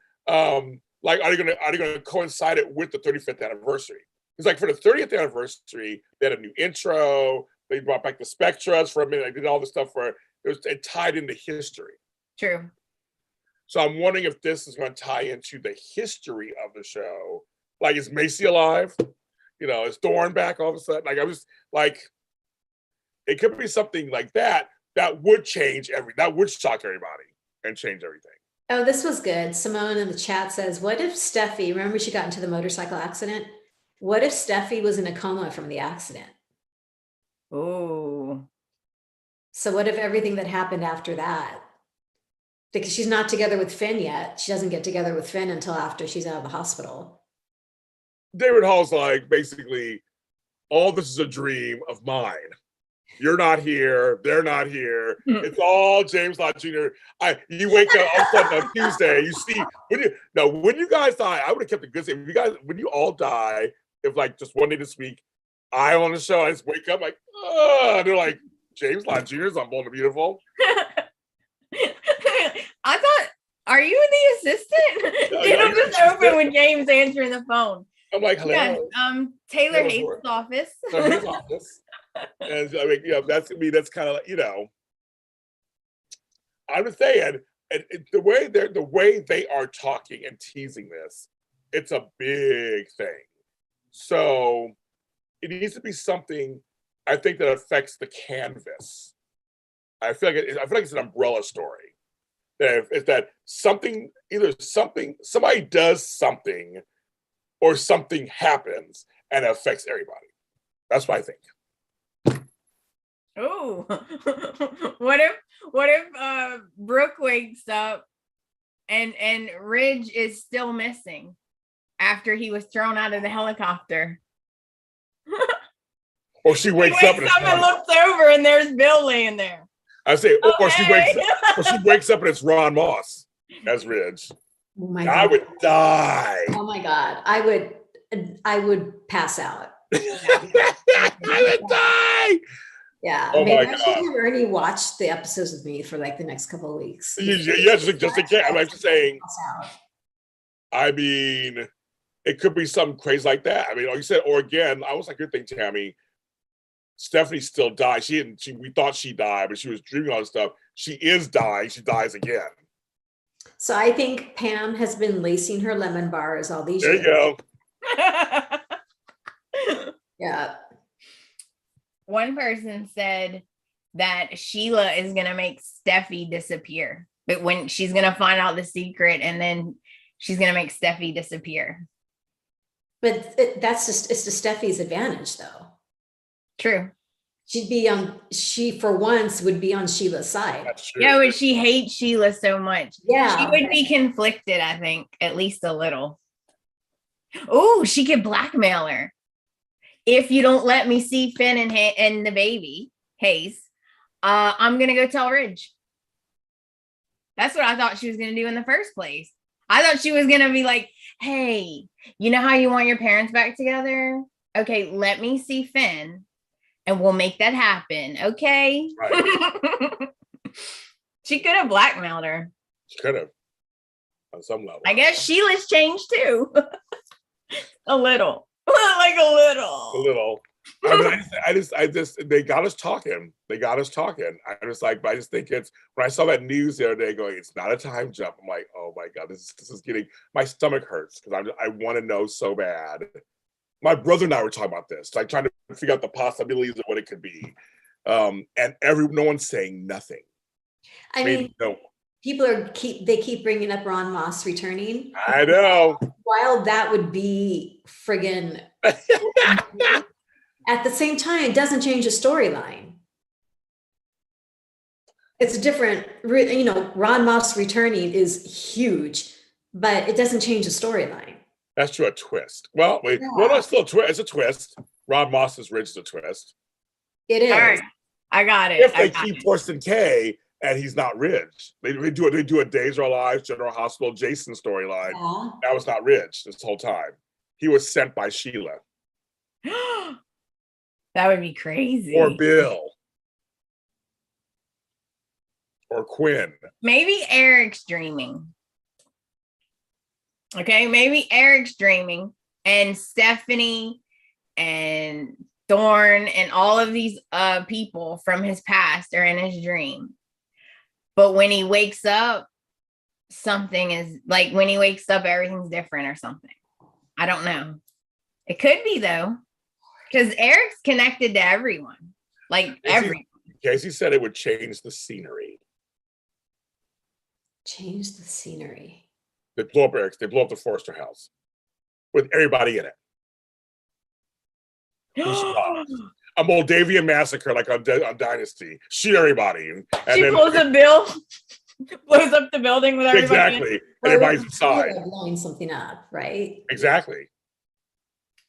Like, are you gonna coincide it with the 35th anniversary? It's like for the 30th anniversary, they had a new intro. They brought back the Spectras for a minute. They did all this stuff it tied into history. True. So I'm wondering if this is going to tie into the history of the show. Like, is Macy alive? Is Thorne back all of a sudden? Like, I was like, it could be something like that would change that would shock everybody and change everything. Oh, this was good. Simone in the chat says, what if Steffi, remember she got into the motorcycle accident? What if Steffi was in a coma from the accident? Oh. So what if everything that happened after that? Because she's not together with Finn yet. She doesn't get together with Finn until after she's out of the hospital. David Hall's like, basically, all this is a dream of mine. You're not here. They're not here. It's all James Lott Jr. You wake up all of a sudden on Tuesday. You see when you guys die. I would have kept it good. When you all die, if like just one day this week, I'm on the show. I just wake up like, and they're like, James Lott Jr. is on Bold and Beautiful. I thought, are you the assistant? It'll just open with James answering the phone. I'm like, hello. Yeah, Taylor Hayes' office. His office. And I mean, that's kind of like, I'm just saying, and the way they are talking and teasing this, it's a big thing. So it needs to be something, I think, that affects the canvas. I feel like it's an umbrella story. That something, either somebody does something, or something happens and it affects everybody. That's what I think. Oh, what if Brooke wakes up and Ridge is still missing after he was thrown out of the helicopter? Or she wakes up and looks over and there's Bill laying there. I say, or she wakes up and it's Ron Moss as Ridge. Oh my God. I would die. Oh my God. I would pass out. I would die. Yeah. Oh maybe my I should have Ernie watch the episodes with me for like the next couple of weeks. Yeah, just in case. I'm just saying. I mean, it could be something crazy like that. I mean, like you said, or again, I was like, good thing, Tami. Stephanie still died. We thought she died, but she was dreaming all this stuff. She is dying. She dies again. So I think Pam has been lacing her lemon bars all these years. There you go. Yeah. One person said that Sheila is going to make Steffi disappear. But when she's going to find out the secret and then she's going to make Steffi disappear. But it's to Steffi's advantage though. True. She for once would be on Sheila's side. Yeah, but she hates Sheila so much. Yeah. She would be conflicted, I think, at least a little. Oh, she could blackmail her. If you don't let me see Finn and the baby, Hayes, I'm going to go tell Ridge. That's what I thought she was going to do in the first place. I thought she was going to be like, hey, you know how you want your parents back together? Okay, let me see Finn and we'll make that happen. Okay. Right. She could have blackmailed her. She could have. On some level. I guess Sheila's changed too. A little. Like a little. A little. I just, they got us talking. I was like, but I just think it's, when I saw that news the other day going, it's not a time jump. I'm like, oh my God, this is getting, my stomach hurts because I want to know so bad. My brother and I were talking about this, like trying to figure out the possibilities of what it could be. And no one's saying nothing. I mean, no. People keep bringing up Ron Moss returning. I know. While that would be friggin' at the same time, it doesn't change the storyline. It's different, Ron Moss returning is huge, but it doesn't change the storyline. That's true, a twist. Well, wait, yeah. Well, it's still a twist. It's a twist. Ron Moss's Ridge is a twist. It is. All right. I got it. If they keep Thorsten Kaye and he's not Ridge, they do a Days of Our Lives, General Hospital, Jason storyline. That was not Ridge this whole time. He was sent by Sheila. That would be crazy. Or Bill. Or Quinn. Maybe Eric's dreaming. Okay, maybe Eric's dreaming, and Stephanie and Thorne and all of these people from his past are in his dream. But when he wakes up, something is like, when he wakes up, everything's different or something. I don't know. It could be though, because Eric's connected to everyone, like everyone. Casey said it would change the scenery. Change the scenery. They blow up Eric's. They blow up the Forrester house with everybody in it. A Moldavian massacre, like on Dynasty. Shoot everybody. And she then pulls a bill, blows up the building with everybody. Exactly. And everybody's inside. Blowing something up, right? Exactly.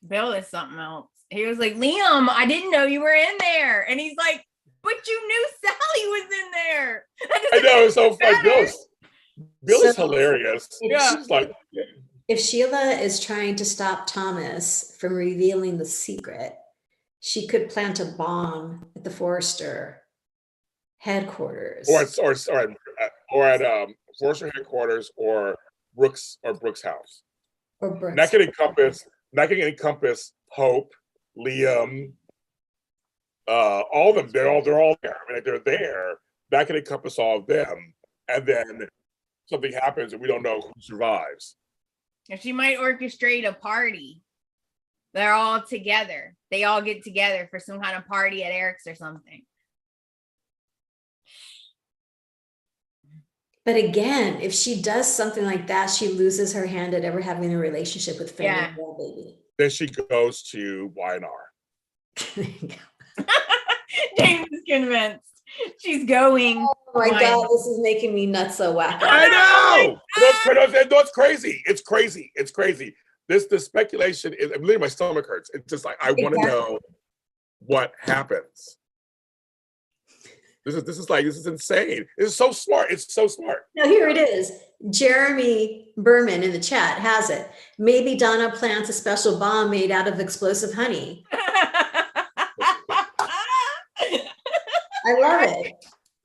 Bill is something else. He was like, Liam, I didn't know you were in there. And he's like, but you knew Sally was in there. I know, it's so fun. Bill is hilarious. Yeah. If Sheila is trying to stop Thomas from revealing the secret, she could plant a bomb at the Forrester headquarters, or at Forrester headquarters, or Brooks house. Or Brooks. That can encompass Hope, Liam, all of them. They're all there. I mean, they're there. That can encompass all of them, and then something happens and we don't know who survives. And she might orchestrate a party. They're all together. They all get together for some kind of party at Eric's or something. But again, if she does something like that, she loses her hand at ever having a relationship with Fanny Baby. Then she goes to Y&R. James is convinced. She's going. Oh my God, this is making me nuts so wacko. I know. It's crazy. It's crazy. The speculation is, I believe my stomach hurts. It's just like, I want to know what happens. This is insane. This is so smart. It's so smart. Now here it is. Jeremy Berman in the chat has it. Maybe Donna plants a special bomb made out of explosive honey. I love it.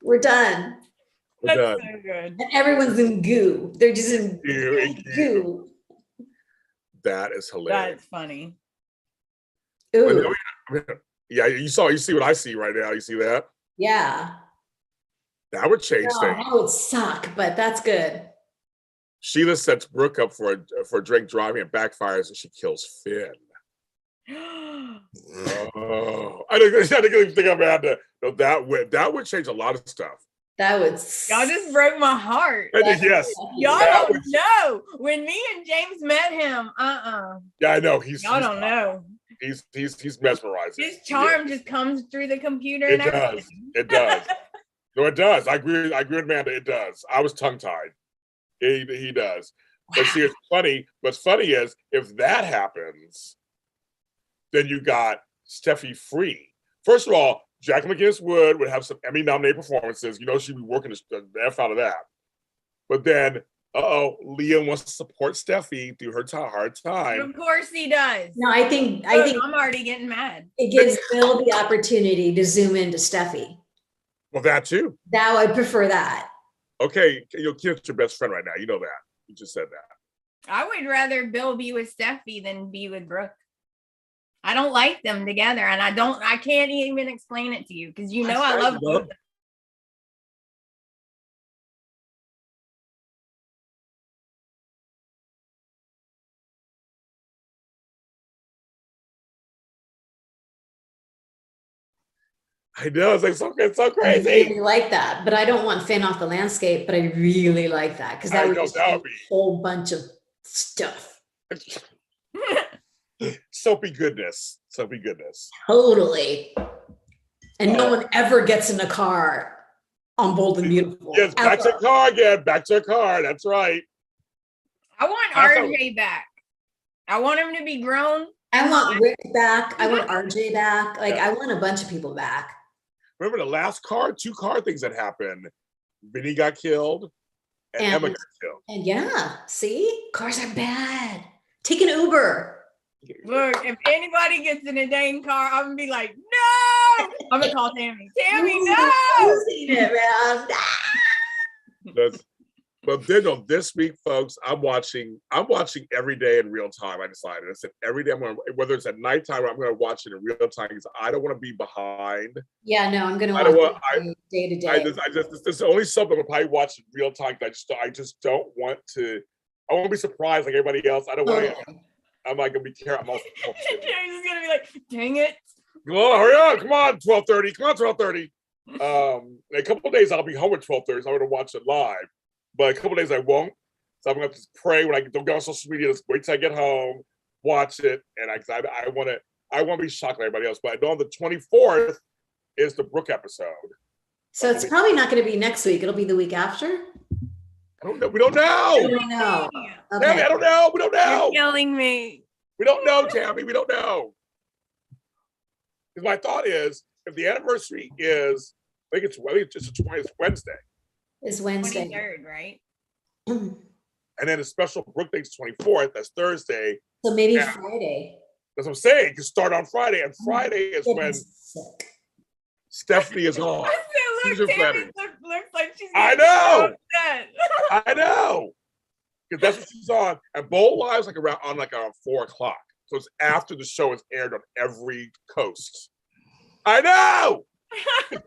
We're done. That's so good. And everyone's in goo. They're just in goo. That is hilarious. That's funny. Ooh. Yeah, you see what I see right now. You see that? Yeah. That would change things. That would suck, but that's good. Sheila sets Brooke up for a drink driving and backfires, and she kills Finn. Oh, I didn't think Amanda. No, that would change a lot of stuff. That would. Y'all just broke my heart. Yes. Y'all don't know. When me and James met him, Yeah, I know. Y'all don't know. He's mesmerizing. His charm just comes through the computer. It does. It does. No, it does. I agree with Amanda. It does. I was tongue-tied. He does. But see, it's funny. What's funny is if that happens, then you got Steffi free. First of all, Jackie McGinnis would have some Emmy-nominated performances. You know, she'd be working the F out of that. But then, Liam wants to support Steffi through her hard time. Of course he does. No, I think I'm already getting mad. It gives Bill the opportunity to zoom into Steffi. Well, that too. Now I prefer that. Okay, Kim's your best friend right now. You know that. You just said that. I would rather Bill be with Steffi than be with Brooke. I don't like them together, and I can't even explain it to you because I love both. I know, it's so crazy. I really like that, but I don't want Finn off the landscape, but I really like that because that would be a whole bunch of stuff. Soapy goodness. Totally. And no one ever gets in a car on Bold and Beautiful. Yes, back to the car again. Back to the car. That's right. I want RJ back. I want him to be grown. I want Rick back. I want RJ back. Like, I want a bunch of people back. Remember the last two car things that happened? Vinny got killed and Emma got killed. And yeah, see? Cars are bad. Take an Uber. Look, if anybody gets in a dang car, I'm gonna be like, no! I'm gonna call Tami. Tami, no! But then this week, folks, I'm watching every day in real time. I decided. I said every day whether it's at nighttime or I'm gonna watch it in real time because I don't want to be behind. Yeah, no, I'm gonna watch it day to day. There's only something I'll probably watch in real time because I just don't want to. I won't be surprised like everybody else. I don't want to. I'm not gonna be careful. He's just gonna be like, dang it. Come on, hurry up. Come on, 12:30. Come on, 12:30. In a couple of days I'll be home at 12:30, so I'm gonna watch it live. But a couple of days I won't. So I'm gonna have to pray when I don't get on social media. Just wait till I get home, watch it, and I want to be shocked like everybody else. But I know on the 24th is the Brooke episode. So it's probably not going to be next week. It'll be the week after. I don't know. We don't know. I don't know. Okay. Tami, I don't know. We don't know. You're killing me. We don't know, Tami. We don't know. Because my thought is, if the anniversary is, I think it's Wednesday. It's Wednesday. 23rd, right? And then the special Brooke Date's 24th. That's Thursday. So maybe Friday. That's what I'm saying. You can start on Friday, and Friday is when Stephanie is on. Look, Tami looks like she's. I know. I know. Because that's what she's on. And Bold Live's around 4 o'clock. So it's after the show is aired on every coast. I know.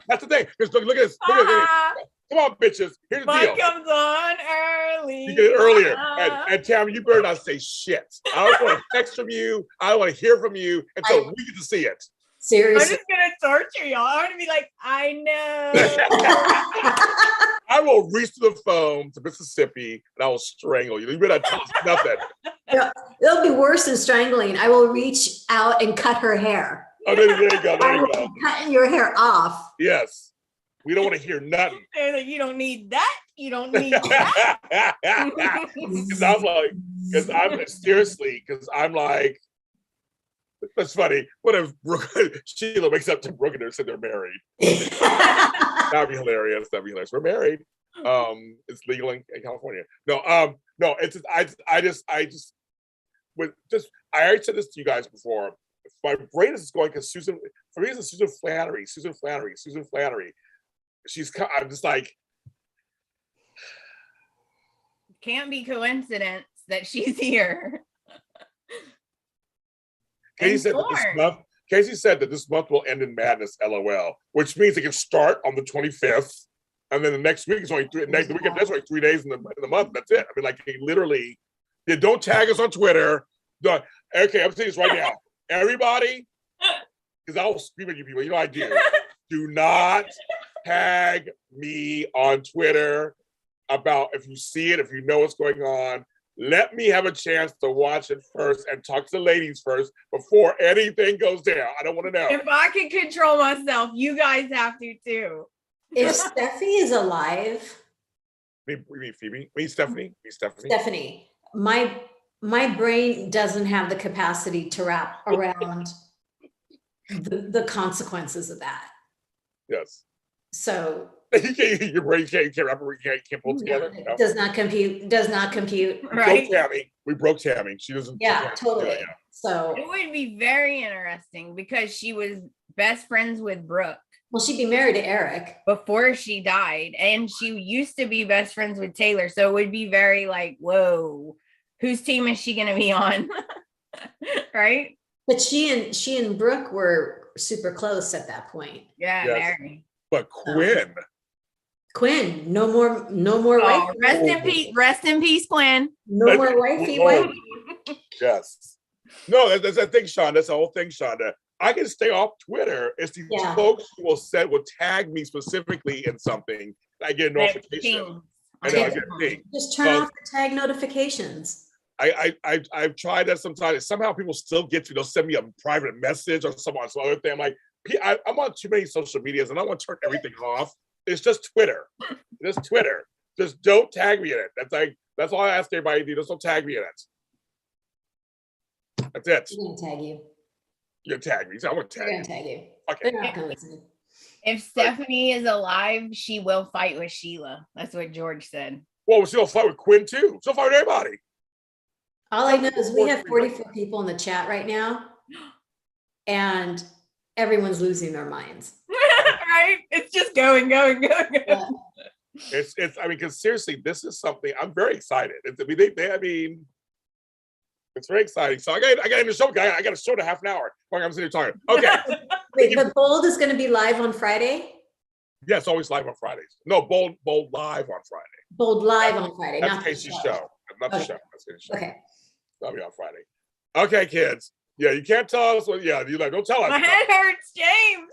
That's the thing. Because look at this. Come on, bitches. Here's the deal. Mine comes on early. You get it earlier. And Tami, you better not say shit. I don't want to text from you. I don't want to hear from you until we get to see it. Seriously. I'm just going to torture y'all. I'm going to be like, I know. I will reach to the phone to Mississippi and I will strangle you. You better not tell us nothing. Yeah, it'll be worse than strangling. I will reach out and cut her hair. Oh, there you go. There you go. Cutting your hair off. Yes. We don't want to hear nothing. They're like, you don't need that. You don't need that. Because I'm like, that's funny. What if Sheila wakes up to Brooke and they're married? That'd be hilarious. We're married. It's legal in California. No, it's just, I already said this to you guys before. My brain is going because Susan Flannery. I'm just like, can't be coincidence that she's here. Casey said that this month will end in madness, LOL, which means it can start on the 25th, and then the next week is only the weekend. That's only 3 days in the month. That's it. I mean, like, literally, don't tag us on Twitter. Okay, I'm saying this right now. Everybody, because I'll scream at you people. You know I do. Do not tag me on Twitter about if you see it, if you know what's going on. Let me have a chance to watch it first and talk to the ladies first before anything goes down. I don't want to know. If I can control myself, you guys have to too. If Steffi is alive. We mean Phoebe. We mean Stephanie. Stephanie. My brain doesn't have the capacity to wrap around the consequences of that. Yes. So your brain can't pull it together. No. Does not compute. Right. We broke Tami. She doesn't. Yeah, totally. Yeah. So it would be very interesting because she was best friends with Brooke. Well, she'd be married to Eric before she died, and she used to be best friends with Taylor. So it would be very like, whoa, whose team is she going to be on? Right? But she and Brooke were super close at that point. Yeah, Yes. Mary. But Quinn. Quinn, no more Oh, wifey. rest in peace, Quinn. No more wifey. Yes. No, that's the thing, Sean. That's the whole thing, Sean. I can stay off Twitter. It's these folks who will tag me specifically in something. I get a notification. I know, I get pinged. Just turn off the tag notifications. I've tried that sometimes. Somehow people still get you. They'll send me a private message or some other thing. I'm like, I'm on too many social medias and I want to turn everything off. It's just Twitter. Just Twitter. Just don't tag me in it. That's all I ask everybody to do. Just don't tag me in it. That's it. I'm gonna tag you. You're gonna tag me. So I'm gonna tag you. Tag you. Okay. They're not gonna listen. If Stephanie is alive, she will fight with Sheila. That's what George said. Well, she'll fight with Quinn too. She'll fight with everybody. All I know is we have 44 people in the chat right now, and everyone's losing their minds. Right? It's just going. Yeah. It's. I mean, because seriously, this is something I'm very excited. It's, it's very exciting. So I got in the show. I got a show in a half an hour. I'm sitting here talking. Okay. Wait, but Bold is going to be live on Friday? Yeah, it's always live on Fridays. No, Bold live on Friday. Bold live on Friday. That's not Casey's the show. Not the Okay. show. That's Casey's show. Okay. That'll be on Friday. Okay, kids. Yeah, you can't tell us what. Yeah, you like. Don't tell us. My head hurts, James.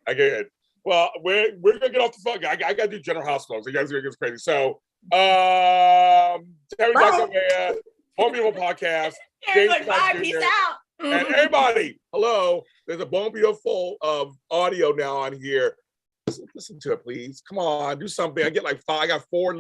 Okay. Well, we're gonna get off the phone. I gotta do General Hospital. So you guys are gonna get crazy. So, Terry Buckingham, Bone Beautiful Podcast. James like, bye, peace out. And everybody, hello. There's a Bone Beautiful audio now on here. Listen to it, please. Come on, do something. I got 4